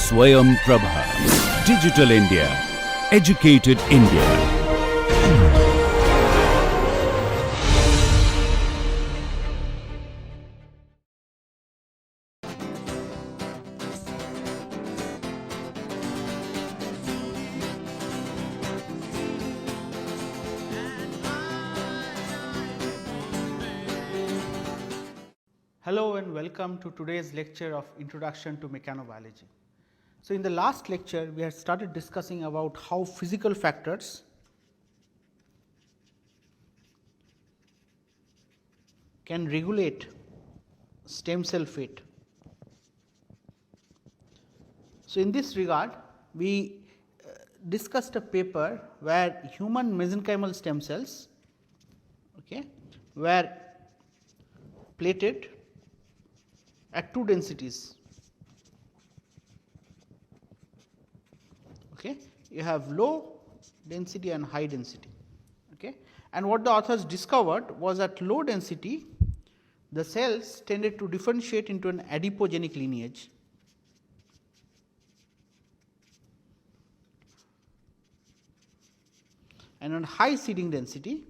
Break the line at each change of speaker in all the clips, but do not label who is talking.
Swayam Prabha. Digital India. Educated India.
Hello and welcome to today's lecture of Introduction to Mechanobiology. So, in the last lecture we had started discussing about how physical factors can regulate stem cell fate. So, in this regard we discussed a paper where human mesenchymal stem cells were plated at two densities. You have low density and high density. And what the authors discovered was at low density the cells tended to differentiate into an adipogenic lineage, and on high seeding density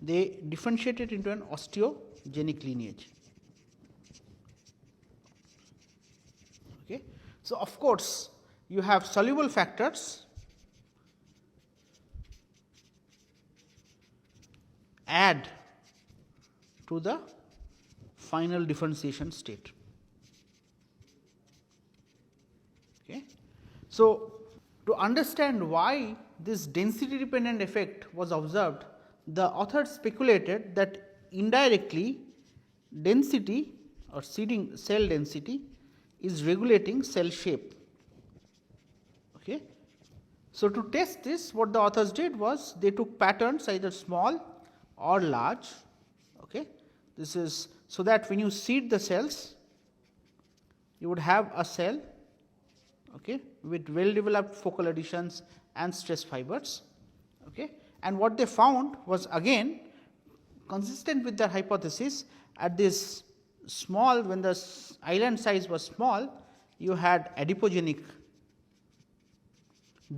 they differentiated into an osteogenic lineage. So, of course, you have soluble factors add to the final differentiation state. So, to understand why this density dependent effect was observed, the authors speculated that indirectly density or seeding cell density is regulating cell shape. So, to test this, what the authors did was they took patterns either small or large. This is so that when you seed the cells you would have a cell with well developed focal adhesions and stress fibers. And what they found was again consistent with their hypothesis. At this small, when the island size was small, you had adipogenic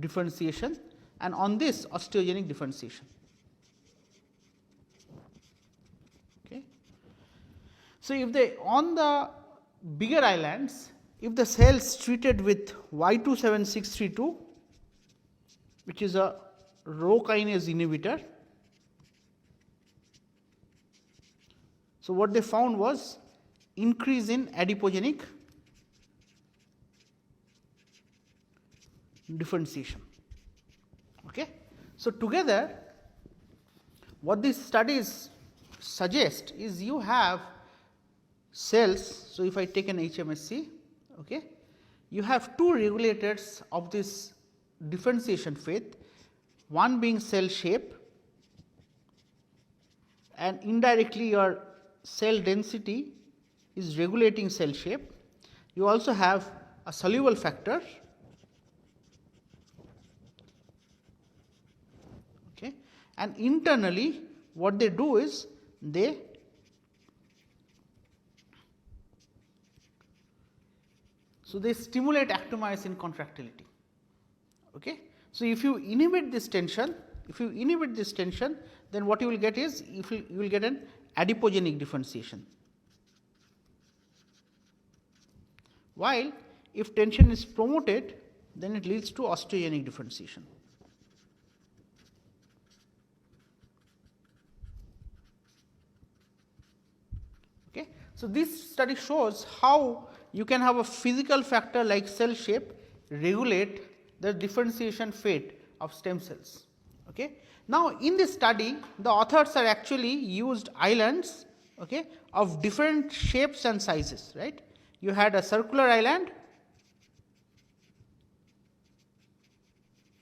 differentiation, and on this osteogenic differentiation. So, if they on the bigger islands, if the cells treated with Y27632, which is a Rho kinase inhibitor, so what they found was increase in adipogenic differentiation. So, together what these studies suggest is you have cells. So, if I take an HMSC, you have two regulators of this differentiation fate, one being cell shape and indirectly your cell density is regulating cell shape. You also have a soluble factor and internally what they do is they stimulate actomyosin contractility. So, if you inhibit this tension, then what you will get is you will get an adipogenic differentiation, while if tension is promoted then it leads to osteogenic differentiation. So, this study shows how you can have a physical factor like cell shape regulate the differentiation fate of stem cells. Now, in this study the authors are actually used islands of different shapes and sizes. You had a circular island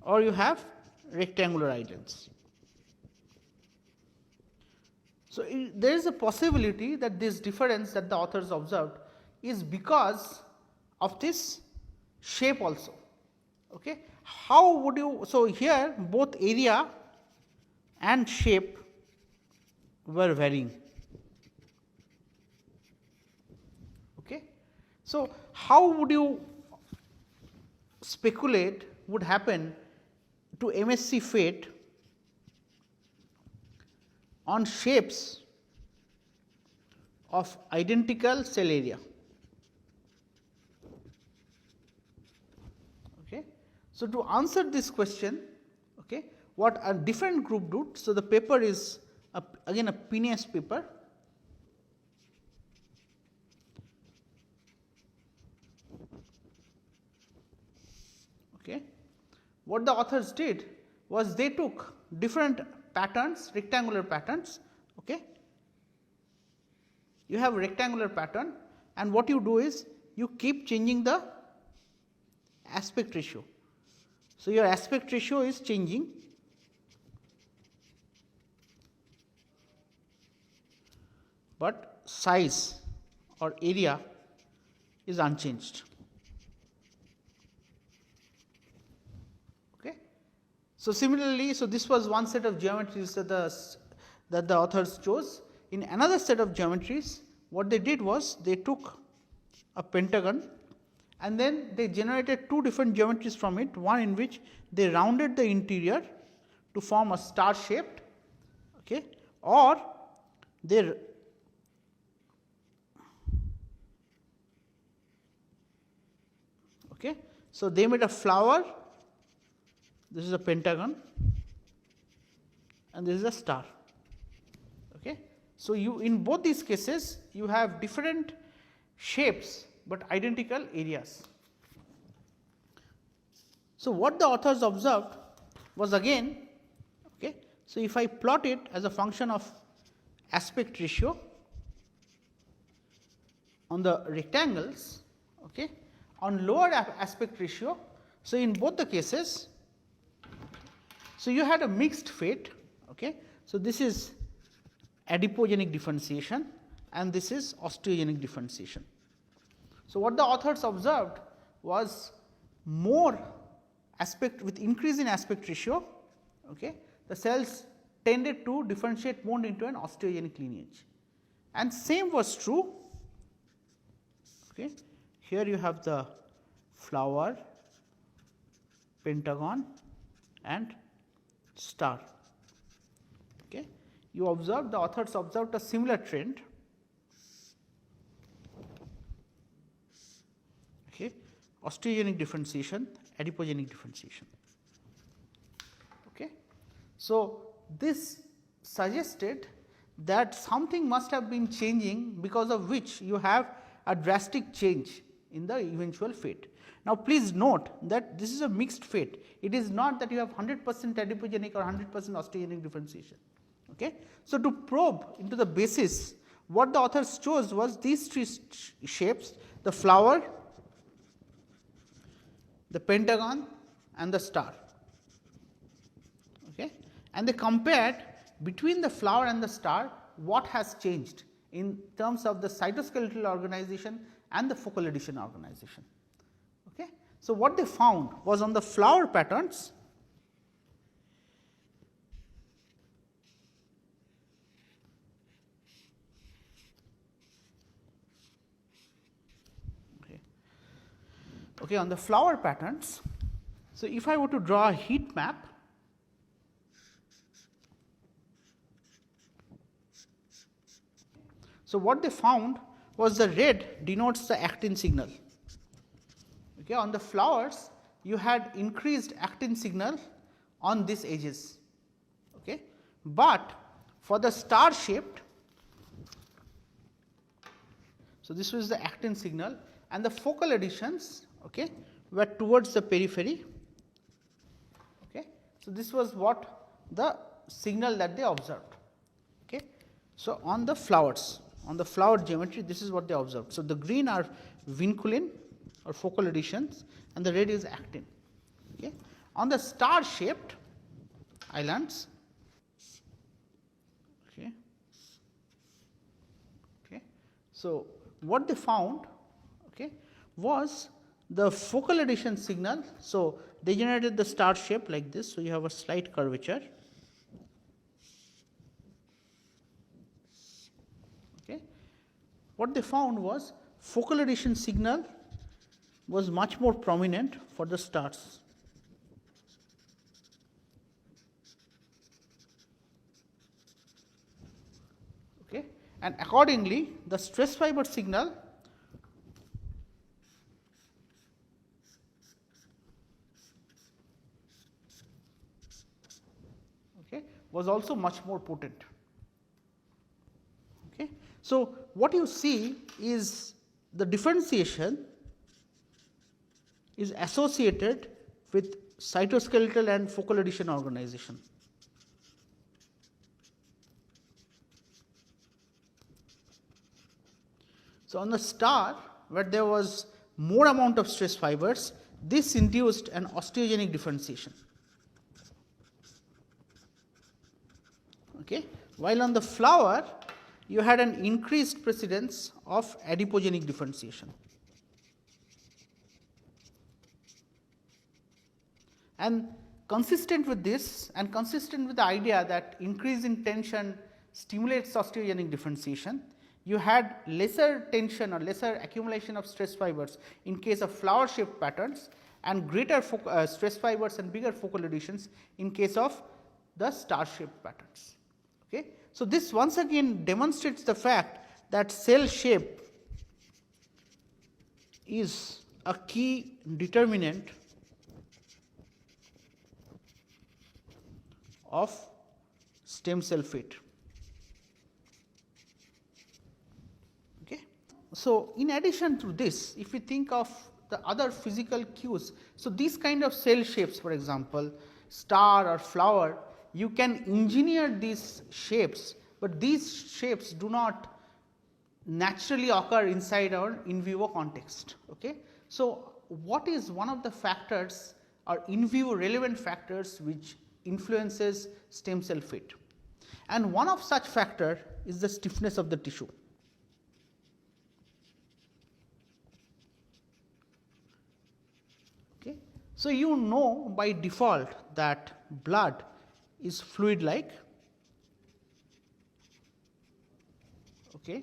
or you have rectangular islands. So, there is a possibility that this difference that the authors observed is because of this shape also. How would you, so here both area and shape were varying. So, how would you speculate would happen to MSC fate on shapes of identical cell area. Okay. So, to answer this question, okay, what a different group did. So, the paper is again a Phineas paper. Okay. What the authors did was they took different patterns, rectangular patterns. Okay. You have a rectangular pattern, and what you do is you keep changing the aspect ratio. So, your aspect ratio is changing, but size or area is unchanged. Okay. So, similarly, so this was one set of geometries that the authors chose. In another set of geometries, what they did was they took a pentagon and then they generated two different geometries from it, one in which they rounded the interior to form a star shaped, okay, or they okay. So, they made a flower, this is a pentagon and this is a star. Okay. So, you in both these cases you have different shapes, but identical areas. So, what the authors observed was again, okay, so if I plot it as a function of aspect ratio on the rectangles, okay, on lower aspect ratio. So, in both the cases, so you had a mixed fate. Okay. So, this is adipogenic differentiation and this is osteogenic differentiation. So, what the authors observed was more aspect with increase in aspect ratio, okay, the cells tended to differentiate more into an osteogenic lineage, and same was true. Okay. Here you have the flower, pentagon and star. Okay. You observe, the authors observed a similar trend. Okay. Osteogenic differentiation, adipogenic differentiation. Okay. So, this suggested that something must have been changing, because of which you have a drastic change in the eventual fate. Now, please note that this is a mixed fate. It is not that you have 100% adipogenic or 100% osteogenic differentiation. Okay. So, to probe into the basis, what the authors chose was these three shapes, the flower, the pentagon and the star. Okay. And they compared between the flower and the star what has changed in terms of the cytoskeletal organization and the focal adhesion organization. Okay. So, what they found was on the flower patterns, okay, on the flower patterns. So, if I were to draw a heat map, so what they found was the red denotes the actin signal. Okay, on the flowers you had increased actin signal on these edges, okay, but for the star shaped, so this was the actin signal and the focal adhesions, okay, were towards the periphery. Okay. So, this was what the signal that they observed. Okay. So, on the flowers, on the flower geometry, this is what they observed. So, the green are vinculin or focal adhesions and the red is actin. Okay. On the star shaped islands, okay. Okay. So, what they found, okay, was the focal adhesion signal. So, they generated the star shape like this. So, you have a slight curvature. Okay. What they found was focal adhesion signal was much more prominent for the stars. Okay. And accordingly, the stress fiber signal was also much more potent. Okay. So, what you see is the differentiation is associated with cytoskeletal and focal adhesion organization. So, on the star where there was more amount of stress fibers, this induced an osteogenic differentiation. Okay. While on the flower you had an increased precedence of adipogenic differentiation. And consistent with this and consistent with the idea that increase in tension stimulates osteogenic differentiation, you had lesser tension or lesser accumulation of stress fibers in case of flower shaped patterns and greater stress fibers and bigger focal adhesions in case of the star shaped patterns. Okay. So, this once again demonstrates the fact that cell shape is a key determinant of stem cell fate. Okay. So, in addition to this, if we think of the other physical cues, so these kind of cell shapes, for example, star or flower, you can engineer these shapes, but these shapes do not naturally occur inside our in vivo context. Okay. So, what is one of the factors or in vivo relevant factors which influences stem cell fate? And one of such factor is the stiffness of the tissue. Okay. So, you know by default that blood is fluid like, okay.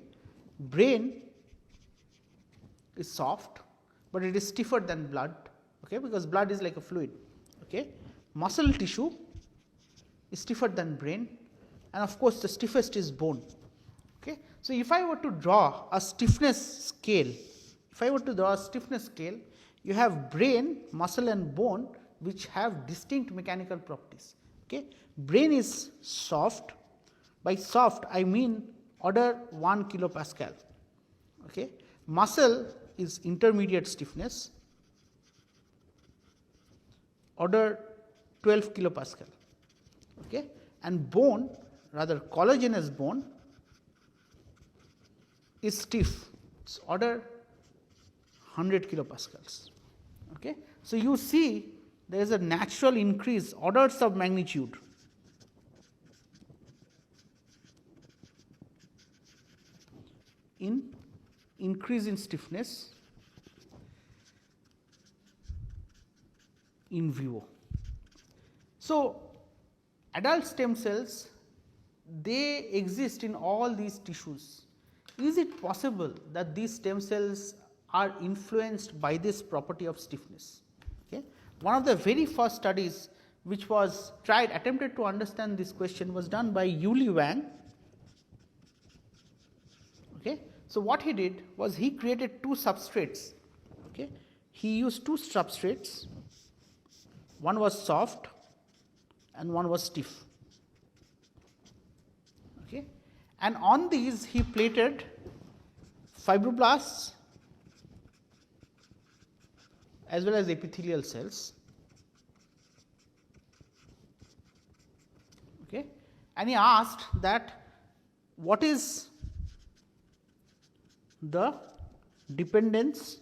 Brain is soft, but it is stiffer than blood, okay, because blood is like a fluid. Okay. Muscle tissue is stiffer than brain, and of course, the stiffest is bone. Okay. So, if I were to draw a stiffness scale, you have brain, muscle and bone which have distinct mechanical properties. Okay. Brain is soft. By soft I mean order 1 kilopascal. Okay. Muscle is intermediate stiffness, order 12 kilopascal. Okay. And bone, rather collagenous bone, is stiff, it's order 100 kilopascals. Okay. So, you see there is a natural increase, orders of magnitude in increase in stiffness in vivo. So, adult stem cells, they exist in all these tissues. Is it possible that these stem cells are influenced by this property of stiffness? Okay. One of the very first studies which was attempted to understand this question was done by Yuli Wang. Okay. So, what he did was he created two substrates. Okay. He used two substrates, one was soft and one was stiff. Okay. And on these he plated fibroblasts as well as epithelial cells. Okay. And he asked that what is the dependence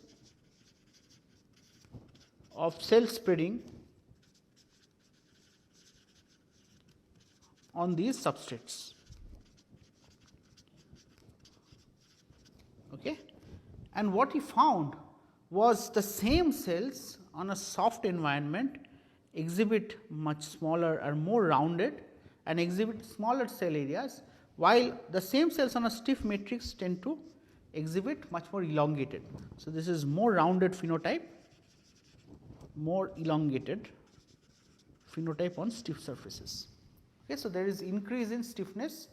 of cell spreading on these substrates. Okay. And what he found was the same cells on a soft environment exhibit much smaller or more rounded and exhibit smaller cell areas, while the same cells on a stiff matrix tend to exhibit much more elongated. So, this is more rounded phenotype, more elongated phenotype on stiff surfaces. Okay, so, there is increase in stiffness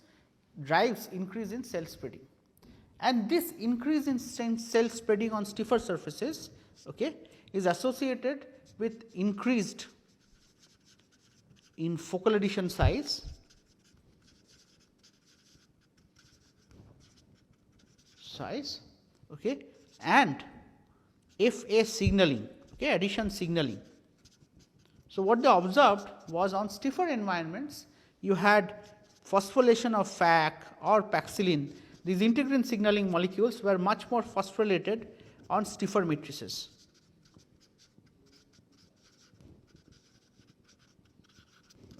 drives increase in cell spreading, and this increase in cell spreading on stiffer surfaces, okay, is associated with increased in focal adhesion size, okay, and FA signaling, okay, adhesion signaling. So, what they observed was on stiffer environments you had phosphorylation of FAC or Paxillin. These integrin signaling molecules were much more phosphorylated on stiffer matrices.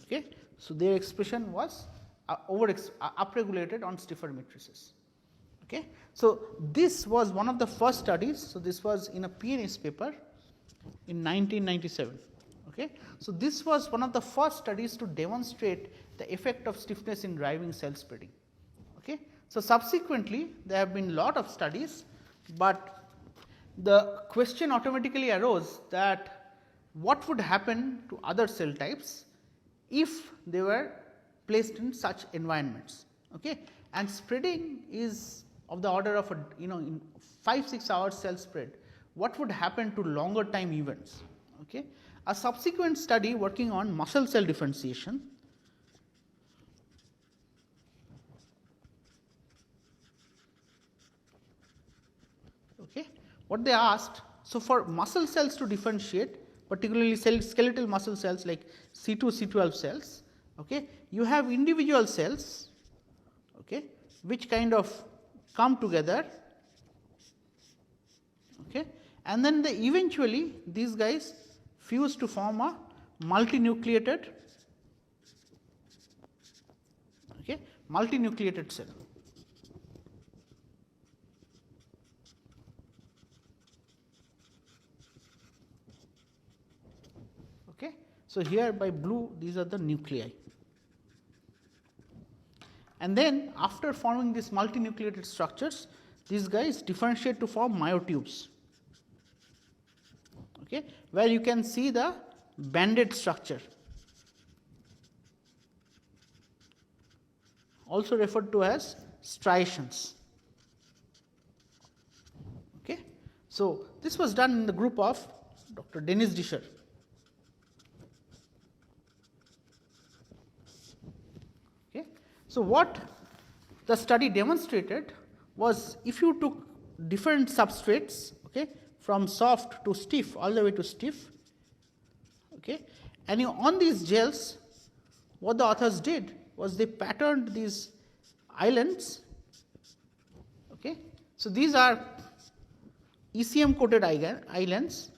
Okay. So, their expression was upregulated on stiffer matrices. Okay. So, this was one of the first studies. So, this was in a PNAS paper in 1997. Okay. So, this was one of the first studies to demonstrate the effect of stiffness in driving cell spreading. Okay. So, subsequently there have been lot of studies, but the question automatically arose that what would happen to other cell types if they were placed in such environments. Okay. And spreading is of the order of in 5-6 hours cell spread. What would happen to longer time events? Okay. A subsequent study working on muscle cell differentiation okay, what they asked, so for muscle cells to differentiate, particularly skeletal muscle cells like C2, C12 cells, okay, you have individual cells okay, which kind of come together okay, and then they eventually these guys fuse to form a multinucleated cell. Okay. So, here by blue these are the nuclei, and then after forming these multinucleated structures, these guys differentiate to form myotubes, okay, where you can see the banded structure, also referred to as striations. Okay. So, this was done in the group of Dr. Dennis Disher. Okay. So, what the study demonstrated was if you took different substrates okay, from soft to stiff all the way to stiff okay, and you on these gels, what the authors did was they patterned these islands. Okay. So, these are ECM coated islands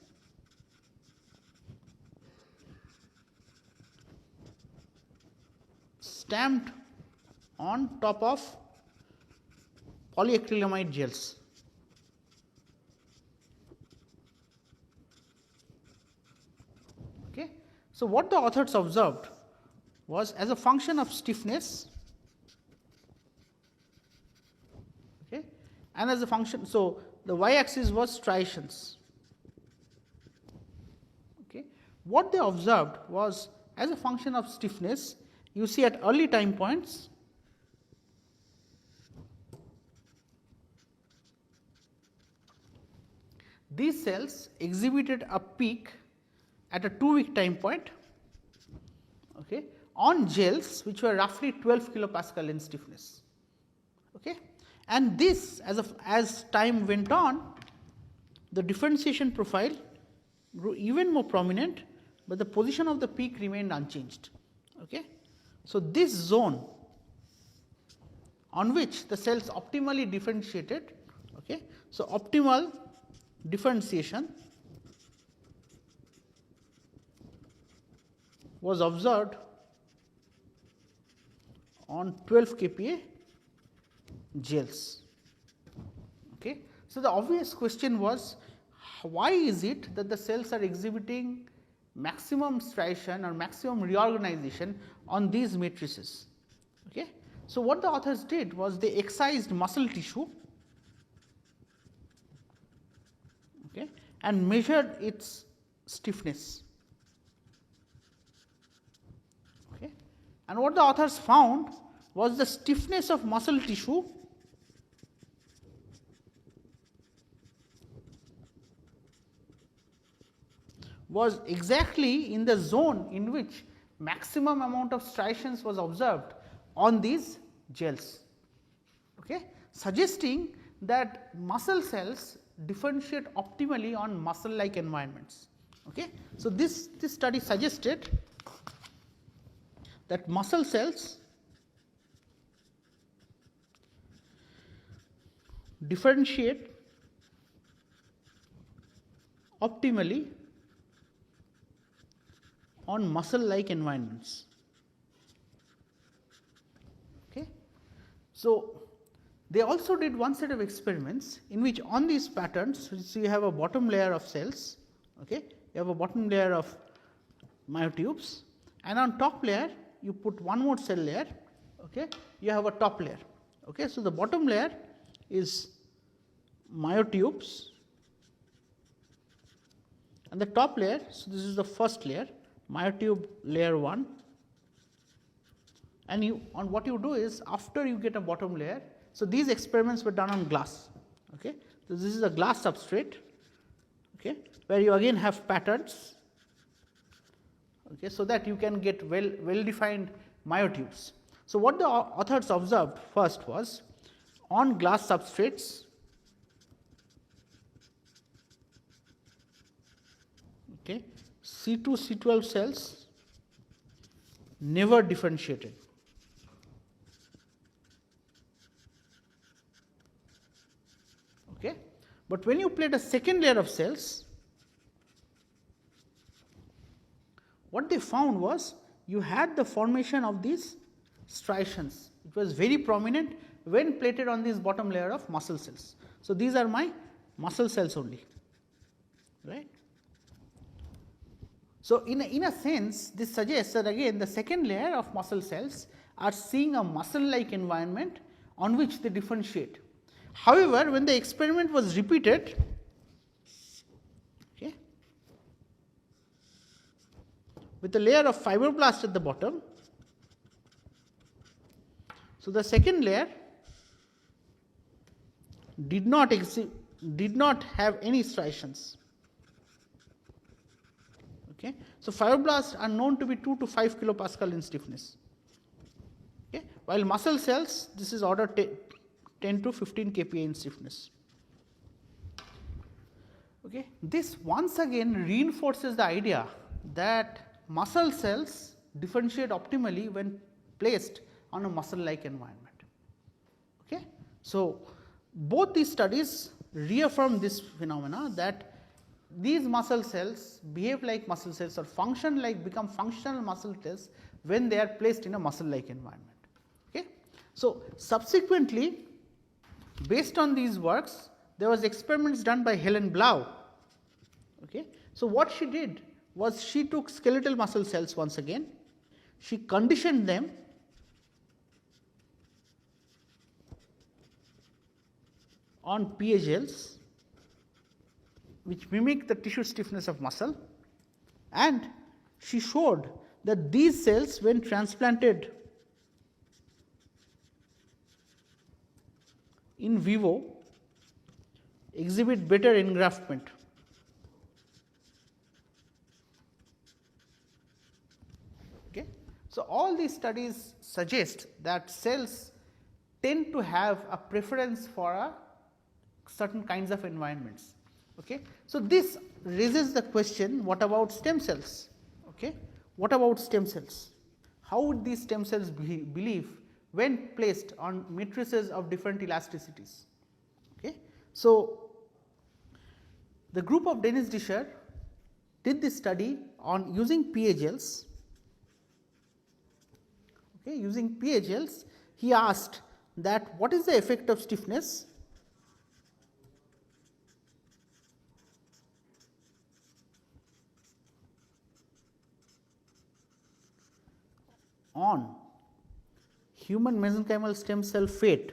stamped on top of polyacrylamide gels. Okay. So, what the authors observed was as a function of stiffness okay, and as a function, so the y axis was striations. Okay. What they observed was as a function of stiffness, you see at early time points these cells exhibited a peak at a 2-week time point okay, on gels which were roughly 12 kilopascal in stiffness. Okay. And this as time went on, the differentiation profile grew even more prominent, but the position of the peak remained unchanged. Okay. So, this zone on which the cells optimally differentiated, okay, so optimal differentiation was observed on 12 kPa gels. Okay. So, the obvious question was why is it that the cells are exhibiting maximum striation or maximum reorganization on these matrices. Okay. So, what the authors did was they excised muscle tissue okay, and measured its stiffness. Okay. And what the authors found was the stiffness of muscle tissue was exactly in the zone in which maximum amount of striations was observed on these gels, okay, suggesting that muscle cells differentiate optimally on muscle like environments. Okay. So, this study suggested that muscle cells differentiate optimally on muscle like environments. Okay. So, they also did one set of experiments in which on these patterns, so you have a bottom layer of cells, okay, you have a bottom layer of myotubes, and on top layer you put one more cell layer, okay, you have a top layer. Okay. So, the bottom layer is myotubes and the top layer, so this is the first layer, myotube layer 1, and you on what you do is after you get a bottom layer. So, these experiments were done on glass. Okay. So, this is a glass substrate, okay, where you again have patterns, okay, so that you can get well defined myotubes. So, what the authors observed first was on glass substrates, okay, C2 C12 cells never differentiated. Okay. But when you plate a second layer of cells, what they found was you had the formation of these striations. It was very prominent when plated on this bottom layer of muscle cells. So, these are my muscle cells only, right. So, in a sense this suggests that again the second layer of muscle cells are seeing a muscle like environment on which they differentiate. However, when the experiment was repeated, okay, with a layer of fibroblast at the bottom, so the second layer did not have any striations. Okay. So, fibroblasts are known to be 2 to 5 kilopascal in stiffness, okay, while muscle cells this is order 10 to 15 kPa in stiffness. Okay. This once again reinforces the idea that muscle cells differentiate optimally when placed on a muscle like environment. Okay. So, both these studies reaffirm this phenomena that these muscle cells behave like muscle cells or become functional muscle cells when they are placed in a muscle like environment. Okay. So, subsequently based on these works there was experiments done by Helen Blau. Okay. So, what she did was she took skeletal muscle cells once again, she conditioned them on PA gels which mimic the tissue stiffness of muscle, and she showed that these cells when transplanted in vivo exhibit better engraftment. Okay. So, all these studies suggest that cells tend to have a preference for certain kinds of environments. Okay. So, this raises the question, what about stem cells? Okay. What about stem cells? How would these stem cells behave when placed on matrices of different elasticities? Okay. So, the group of Dennis Disher did this study on using PA gels. Okay. Using PA gels, he asked that what is the effect of stiffness on human mesenchymal stem cell fate,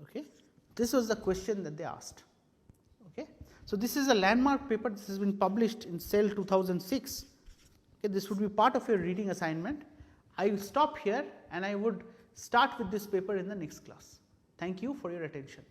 okay, This was the question that they asked. Okay. So, this is a landmark paper. This has been published in Cell 2006. Okay. This would be part of your reading assignment. I will stop here and I would start with this paper in the next class. Thank you for your attention.